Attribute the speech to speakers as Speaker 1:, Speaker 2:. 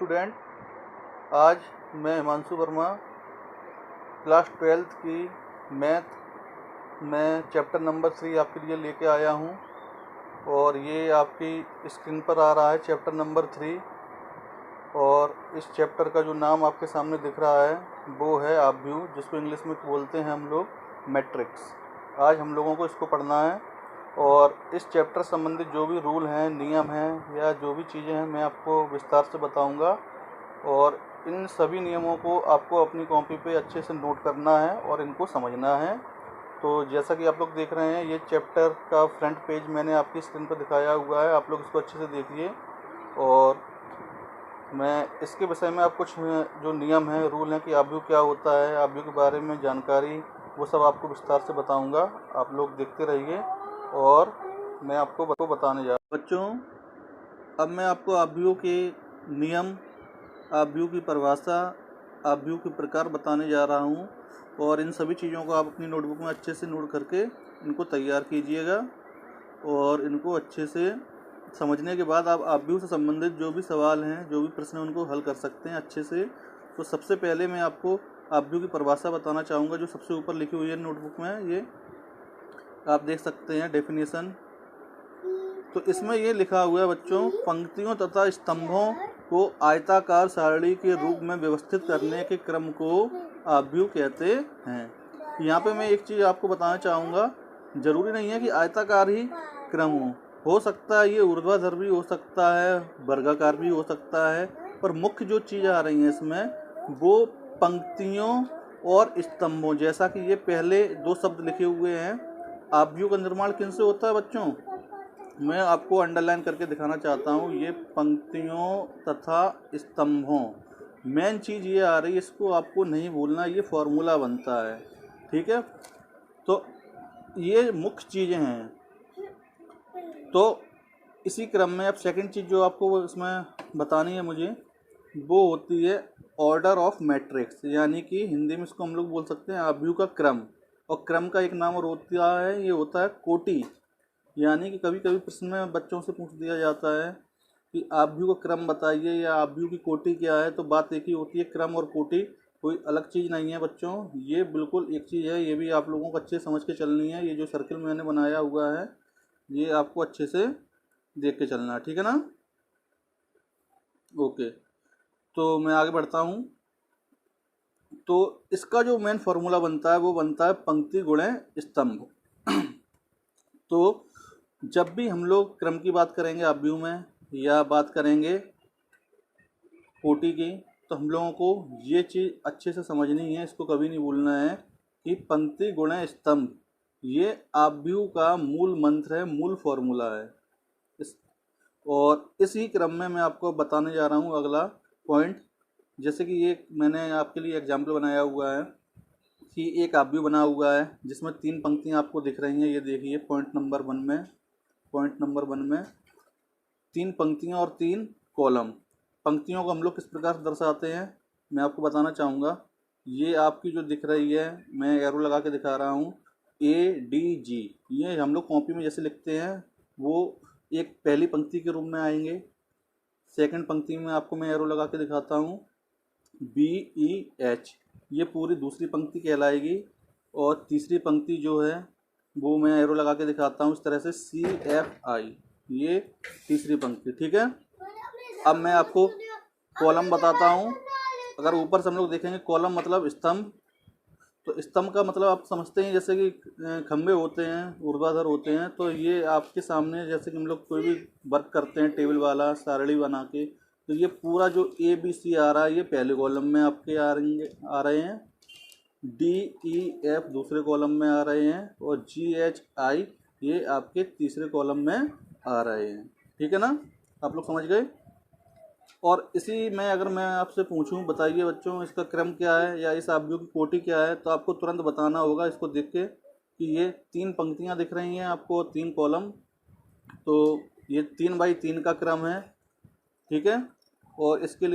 Speaker 1: Student, आज मैं Himanshu Verma class 12th की मैथ में चैप्टर नंबर 3 आपके लिए लेके आया हूँ। और ये आपकी स्क्रीन पर आ रहा है चैप्टर नंबर 3। और इस चैप्टर का जो नाम आपके सामने दिख रहा है वो है आव्यूह, जिसको इंग्लिश में बोलते हैं हम लोग मैट्रिक्स। आज हम लोगों को इसको पढ़ना है और इस चैप्टर संबंधित जो भी रूल हैं, नियम हैं या जो भी चीज़ें हैं मैं आपको विस्तार से बताऊंगा। और इन सभी नियमों को आपको अपनी कॉपी पे अच्छे से नोट करना है और इनको समझना है। तो जैसा कि आप लोग देख रहे हैं, ये चैप्टर का फ्रंट पेज मैंने आपकी स्क्रीन पर दिखाया हुआ है, आप लोग इसको अच्छे से देखिए। और मैं इसके विषय में आप कुछ जो नियम हैं, रूल हैं कि आव्यूह क्या होता है, आव्यूह के बारे में जानकारी, वो सब आपको विस्तार से बताऊंगा। आप लोग देखते रहिए और मैं आपको बताने जा रहा हूँ। बच्चों, अब मैं आपको आव्यूह के नियम, आव्यूह की परिभाषा, आव्यूह के प्रकार बताने जा रहा हूँ। और इन सभी चीज़ों को आप अपनी नोटबुक में अच्छे से नोट करके इनको तैयार कीजिएगा। और इनको अच्छे से समझने के बाद आप आव्यूह से संबंधित जो भी सवाल हैं, जो भी प्रश्न हैं, उनको हल कर सकते हैं अच्छे से। तो सबसे पहले मैं आपको आव्यूह की परिभाषा बताना चाहूँगा, जो सबसे ऊपर लिखी हुई है नोटबुक में। ये आप देख सकते हैं डेफिनेशन। तो इसमें ये लिखा हुआ है बच्चों, पंक्तियों तथा स्तंभों को आयताकार सारणी के रूप में व्यवस्थित करने के क्रम को आव्यूह कहते हैं। यहाँ पे मैं एक चीज़ आपको बताना चाहूँगा, जरूरी नहीं है कि आयताकार ही क्रम हो सकता है ये ऊर्ध्वाधर भी हो सकता है, वर्गाकार भी हो सकता है। पर मुख्य जो चीज़ आ रही है इसमें वो पंक्तियों और स्तंभों, जैसा कि ये पहले दो शब्द लिखे हुए हैं। आव्यूह का निर्माण किन से होता है बच्चों? मैं आपको अंडरलाइन करके दिखाना चाहता हूँ, ये पंक्तियों तथा स्तंभों। मेन चीज़ ये आ रही है, इसको आपको नहीं भूलना, ये फॉर्मूला बनता है, ठीक है। तो ये मुख्य चीज़ें हैं। तो इसी क्रम में अब सेकंड चीज़ जो आपको इसमें बतानी है मुझे, वो होती है ऑर्डर ऑफ मैट्रिक्स, यानी कि हिंदी में इसको हम लोग बोल सकते हैं आव्यूह का क्रम। और क्रम का एक नाम और होता है, ये होता है कोटि। यानी कि कभी कभी प्रश्न में बच्चों से पूछ दिया जाता है कि आव्यूह का क्रम बताइए या आव्यूह की कोटि क्या है। तो बात एक ही होती है, क्रम और कोटि कोई अलग चीज़ नहीं है बच्चों, ये बिल्कुल एक चीज़ है। ये भी आप लोगों को अच्छे समझ के चलनी है। ये जो सर्किल मैंने बनाया हुआ है ये आपको अच्छे से देख के चलना है, ठीक है ना। ओके, तो मैं आगे बढ़ता हूँ। तो इसका जो मेन फॉर्मूला बनता है वो बनता है पंक्ति गुणे स्तंभ। तो जब भी हम लोग क्रम की बात करेंगे आव्यूह में या बात करेंगे कोटि की, तो हम लोगों को ये चीज़ अच्छे से समझनी है, इसको कभी नहीं भूलना है कि पंक्ति गुणे स्तंभ ये आव्यूह का मूल मंत्र है, मूल फॉर्मूला है। और इसी क्रम में मैं आपको बताने जा रहा हूँ अगला पॉइंट। जैसे कि ये मैंने आपके लिए एग्जाम्पल बनाया हुआ है कि एक आव्यूह बना हुआ है जिसमें 3 पंक्तियाँ आपको दिख रही हैं। ये देखिए पॉइंट नंबर 1 में 3 पंक्तियाँ और 3 कॉलम। पंक्तियों को हम लोग किस प्रकार से दर्शाते हैं मैं आपको बताना चाहूँगा। ये आपकी जो दिख रही है, मैं एरो लगा के दिखा रहा हूँ, ADG। ये हम लोग कॉपी में जैसे लिखते हैं वो एक पहली पंक्ति के रूप में आएंगे। सेकंड पंक्ति में आपको मैं एरो लगा के दिखाता हूँ, BEH, ये पूरी दूसरी पंक्ति कहलाएगी। और तीसरी पंक्ति जो है वो मैं एरो लगा के दिखाता हूँ इस तरह से, CFI, ये तीसरी पंक्ति, ठीक है। अब मैं आपको कॉलम बताता हूँ। अगर ऊपर से हम लोग देखेंगे कॉलम मतलब स्तंभ, तो स्तंभ का मतलब आप समझते हैं जैसे कि खंभे होते हैं, ऊर्ध्वाधर होते हैं। तो ये आपके सामने जैसे कि हम लोग कोई भी वर्क करते हैं टेबल वाला सारणी बना के, तो ये पूरा जो ABC आ रहा है ये पहले कॉलम में आपके आ रहे हैं, DEF दूसरे कॉलम में आ रहे हैं और GHI ये आपके तीसरे कॉलम में आ रहे हैं, ठीक है ना। आप लोग समझ गए। और इसी में अगर मैं आपसे पूछूं, बताइए बच्चों इसका क्रम क्या है या इस आव्यूह की कोटि क्या है, तो आपको तुरंत बताना होगा इसको देख के कि ये 3 पंक्तियां दिख रही हैं आपको, 3 कॉलम। तो ये 3 बाई 3 का क्रम है, ठीक है। और इसके लिए